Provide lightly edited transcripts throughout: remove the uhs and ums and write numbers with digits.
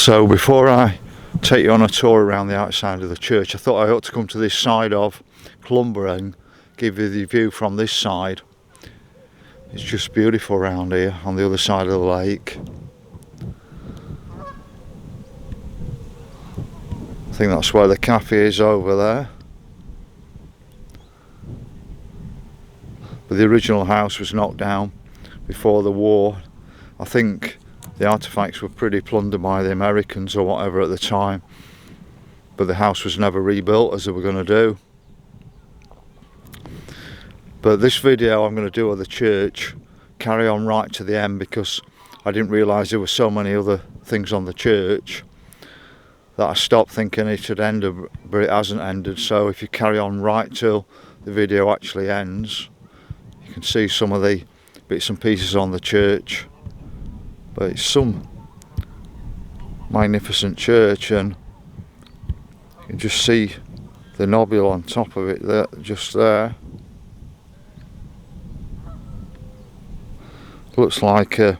So before I take you on a tour around the outside of the church, I thought I ought to come to this side of Clumber and give you the view from this side. It's just beautiful around here on the other side of the lake. I think that's where the cafe is over there. But the original house was knocked down before the war. I think the artefacts were pretty plundered by the Americans or whatever at the time, but the house was never rebuilt as they were going to do. But this video I'm going to do of the church, carry on right to the end, because I didn't realise there were so many other things on the church that I stopped thinking it had ended, but it hasn't ended. So if you carry on right till the video actually ends, you can see some of the bits and pieces on the church. But it's some magnificent church, and you can just see the nobule on top of it there, just there. Looks like a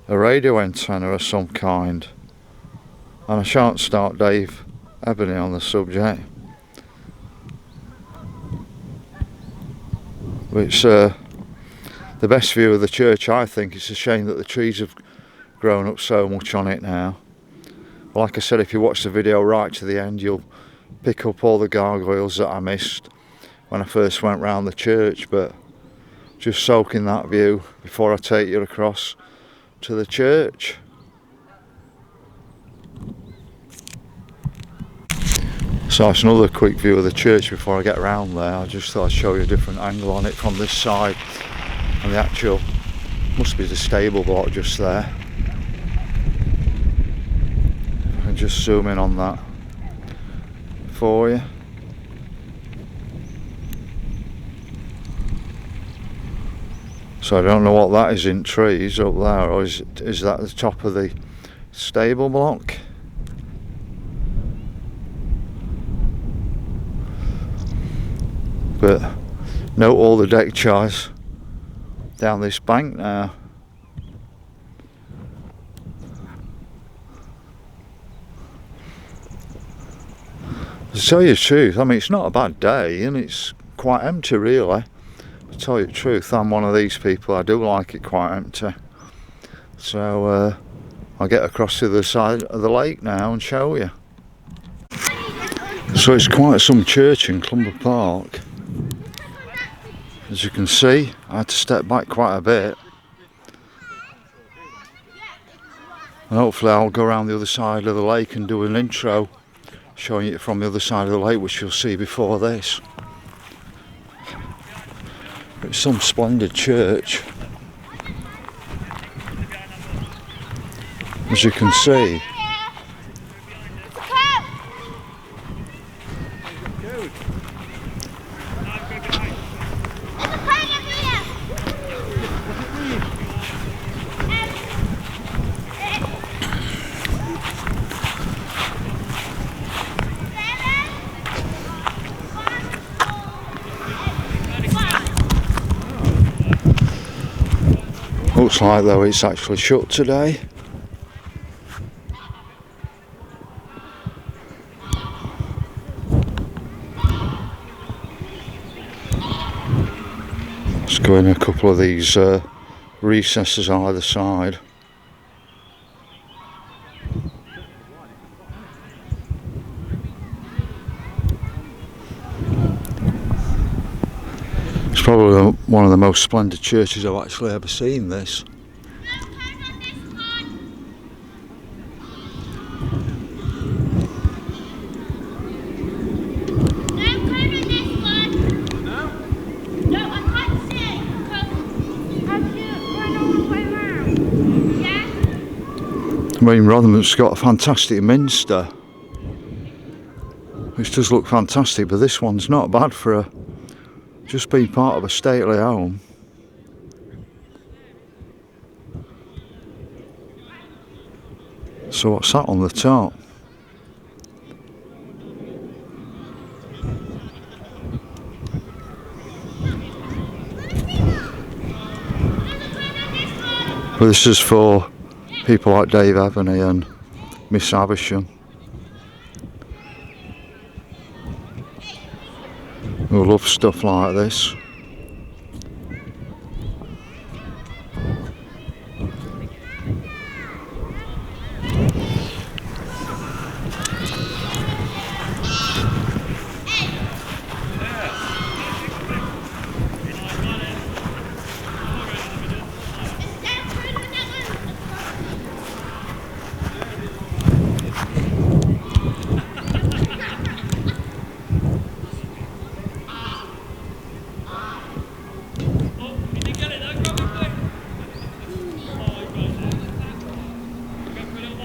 radio antenna of some kind, and I shan't start Dave Ebony on the subject. But it's the best view of the church, I think. It's a shame that the trees have grown up so much on it now. Like I said, if you watch the video right to the end, you'll pick up all the gargoyles that I missed when I first went round the church. But just soak in that view before I take you across to the church. So that's another quick view of the church before I get around there. I just thought I'd show you a different angle on it from this side. And the actual, must be the stable block just there. I can just zoom in on that for you. So I don't know what that is in trees up there, or is that the top of the stable block? But note all the deck chairs down this bank now. To tell you the truth, I mean, it's not a bad day and it's quite empty really. To tell you the truth, I'm one of these people, I do like it quite empty. So I'll get across to the side of the lake now and show you. So it's quite some church in Clumber Park. As you can see, I had to step back quite a bit. And hopefully I'll go around the other side of the lake and do an intro showing it from the other side of the lake, which you'll see before this. It's some splendid church, as you can see. Looks like though it's actually shut today. Let's go in a couple of these recesses on either side. It's probably one of the most splendid churches I've actually ever seen, this. I mean, Rotherham's got a fantastic minster, which does look fantastic, but this one's not bad for just being part of a stately home. So what's that on the top? But this is for people like Dave Ebony and Miss Havisham, who love stuff like this.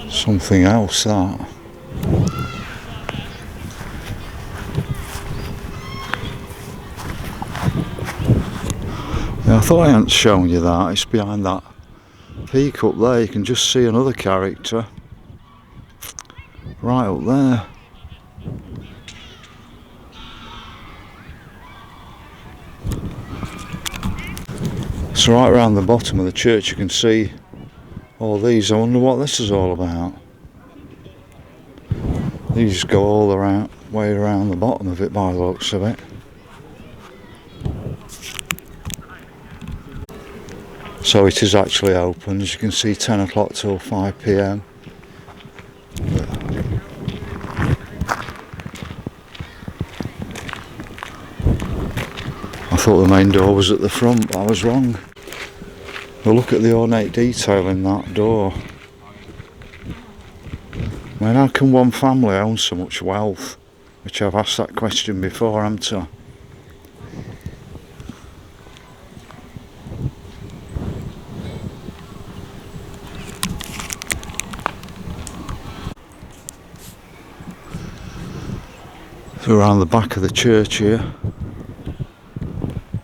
Something else, that. Yeah, I thought I hadn't shown you that. It's behind that peak up there. You can just see another character right up there. So right around the bottom of the church you can see all these. I wonder what this is all about. These go all around, way around the bottom of it by the looks of it. So it is actually open, as you can see, 10 o'clock till 5 p.m. I thought the main door was at the front, but I was wrong. Well, look at the ornate detail in that door. I mean, how can one family own so much wealth? Which I've asked that question before, haven't I? So around the back of the church here.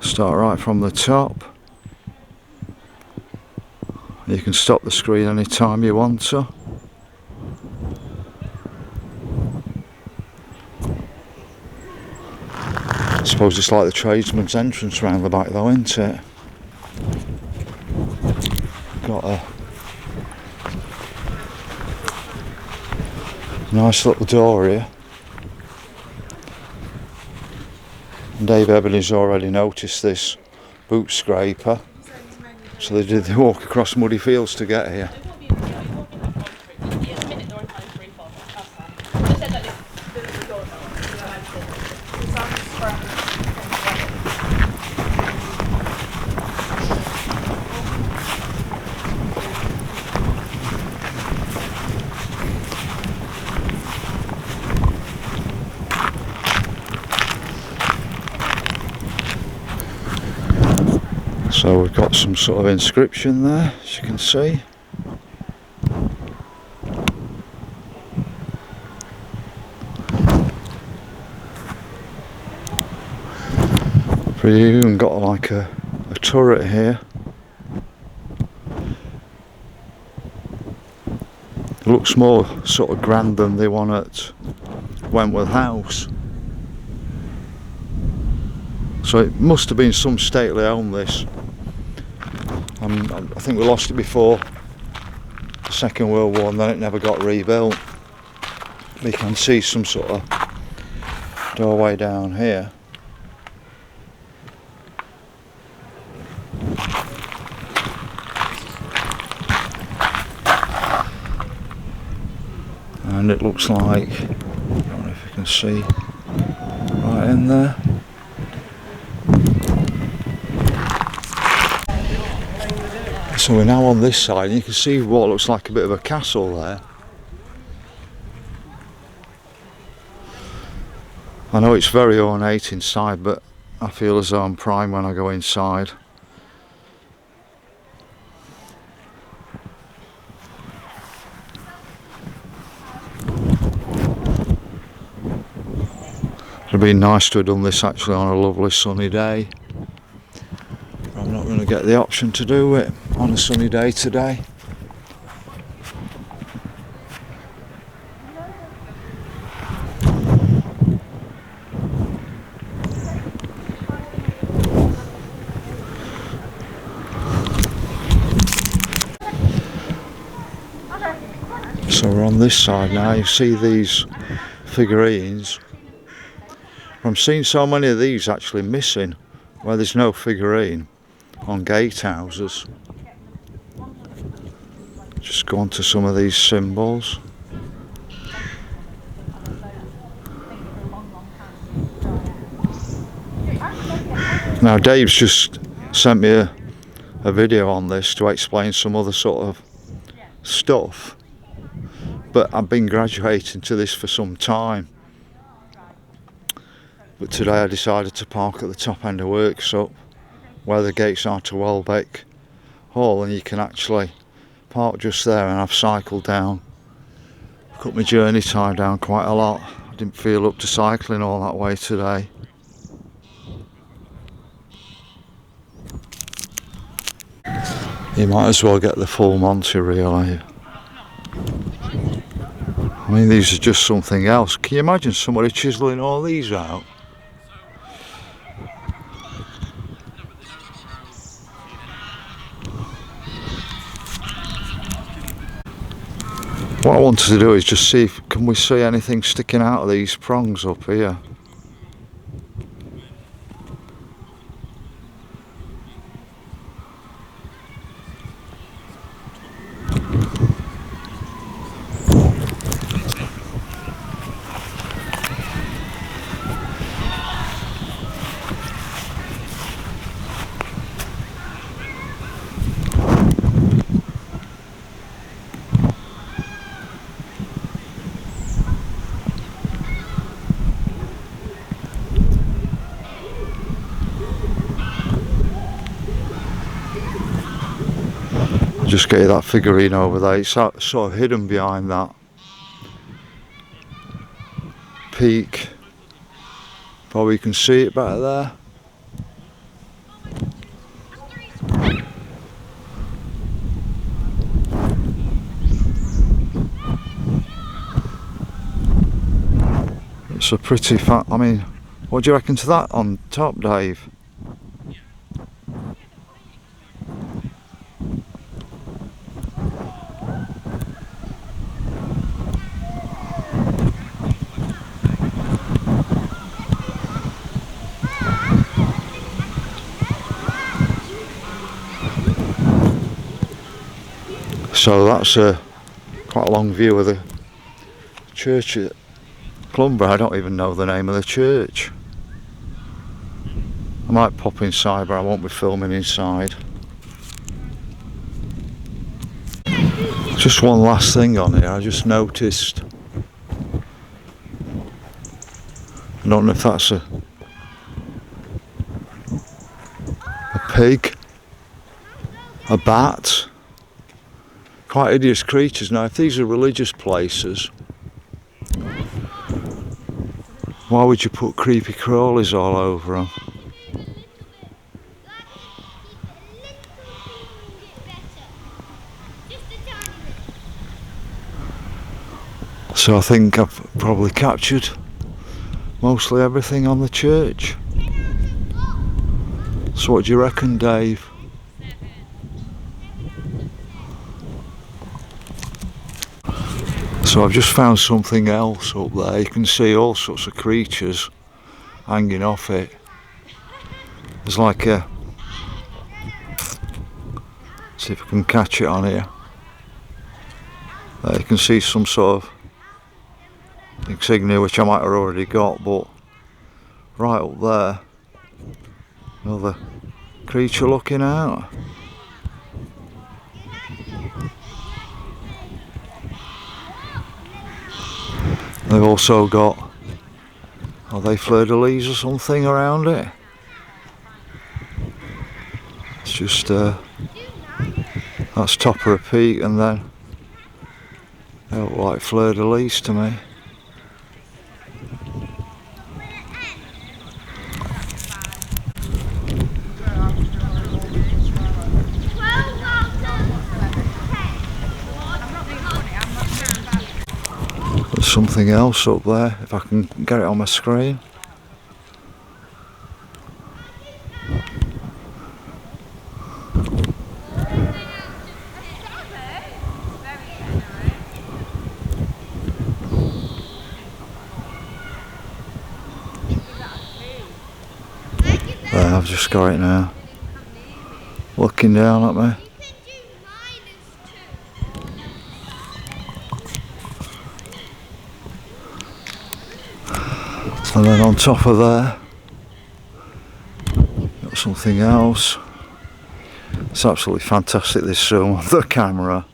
Start right from the top. You can stop the screen anytime you want to. I suppose it's like the tradesman's entrance round the back though, isn't it? Got a nice little door here. And Dave Ebony's already noticed this boot scraper. So they did walk across muddy fields to get here. So we've got some sort of inscription there, as you can see. We've even got like a turret here. It looks more sort of grand than the one at Wentworth House. So it must have been some stately home, this. I think we lost it before the Second World War and then it never got rebuilt. We can see some sort of doorway down here. And it looks like, I don't know if you can see right in there. So we're now on this side and you can see what looks like a bit of a castle there. I know it's very ornate inside, but I feel as though I'm prime when I go inside. It would be nice to have done this actually on a lovely sunny day. I'm not going to get the option to do it on a sunny day today. So we're on this side now. You see these figurines. I'm seeing so many of these actually missing where there's no figurine on gatehouses. Just go on to some of these symbols. Now Dave's just sent me a video on this to explain some other sort of stuff, but I've been graduating to this for some time. But today I decided to park at the top end of Worksop where the gates are to Welbeck Hall, and you can actually park just there, and I've cycled down, cut my journey time down quite a lot. I didn't feel up to cycling all that way today. You might as well get the full Monty really. I mean, these are just something else. Can you imagine somebody chiselling all these out? What I wanted to do is just see if can we see anything sticking out of these prongs up here. Just get that figurine over there. It's sort of hidden behind that peak. Probably you can see it better there. It's a pretty fat. I mean, what do you reckon to that on top, Dave? So that's quite a long view of the church at Clumber. I don't even know the name of the church. I might pop inside, but I won't be filming inside. Just one last thing on here. I just noticed. I don't know if that's a pig, a bat. Quite hideous creatures. Now, if these are religious places, why would you put creepy crawlies all over them? So I think I've probably captured mostly everything on the church. So what do you reckon, Dave? So I've just found something else up there. You can see all sorts of creatures hanging off it. There's like a... see if I can catch it on here. There you can see some sort of insignia which I might have already got, but right up there, another creature looking out. They've also got, are they fleur-de-lis or something around it? It's just, that's top of a peak, and then they look like fleur-de-lis to me. There's something else up there, if I can get it on my screen. Yeah, I've just got it now. Looking down at me. And then on top of there, got something else. It's absolutely fantastic, this zoom on the camera.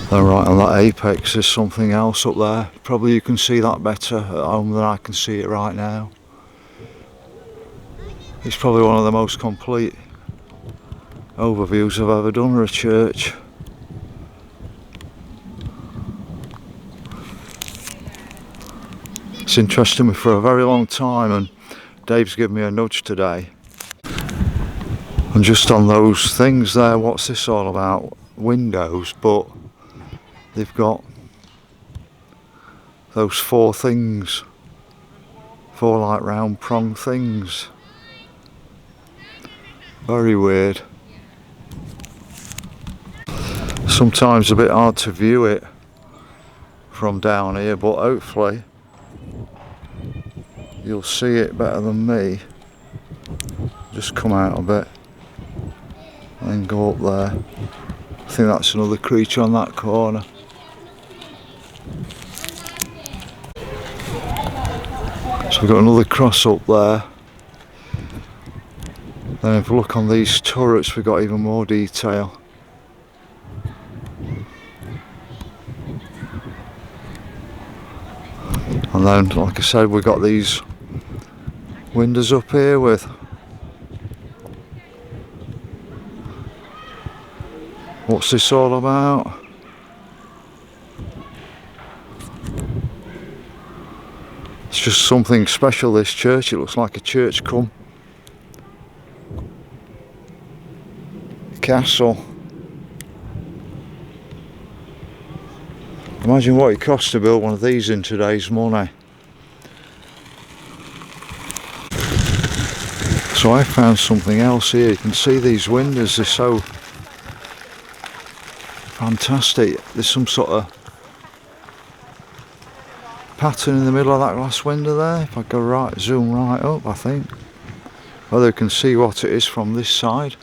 Then right on that apex there's something else up there. Probably you can see that better at home than I can see it right now. It's probably one of the most complete overviews I've ever done of a church. It's interested me for a very long time, and Dave's given me a nudge today. And just on those things there, what's this all about? Windows, but they've got those four things, four like round prong things. Very weird. Sometimes a bit hard to view it from down here, but hopefully you'll see it better than me. Just come out a bit and go up there. I think that's another creature on that corner. So we've got another cross up there. Then if we look on these turrets, we've got even more detail. And then, like I said, we've got these windows up here with what's this all about? It's just something special, this church. It looks like a church come castle. Imagine what it costs to build one of these in today's money. So I found something else here. You can see these windows, they're so fantastic. There's some sort of pattern in the middle of that glass window there. If I go right, zoom right up, I think. Whether you can see what it is from this side.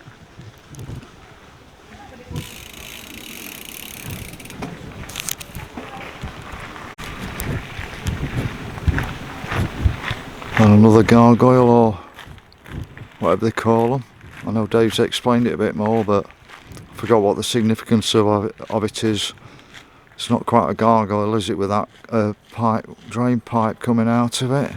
And another gargoyle, or whatever they call them. I know Dave's explained it a bit more, but I forgot what the significance of it is. It's not quite a gargoyle, is it, with that drain pipe coming out of it?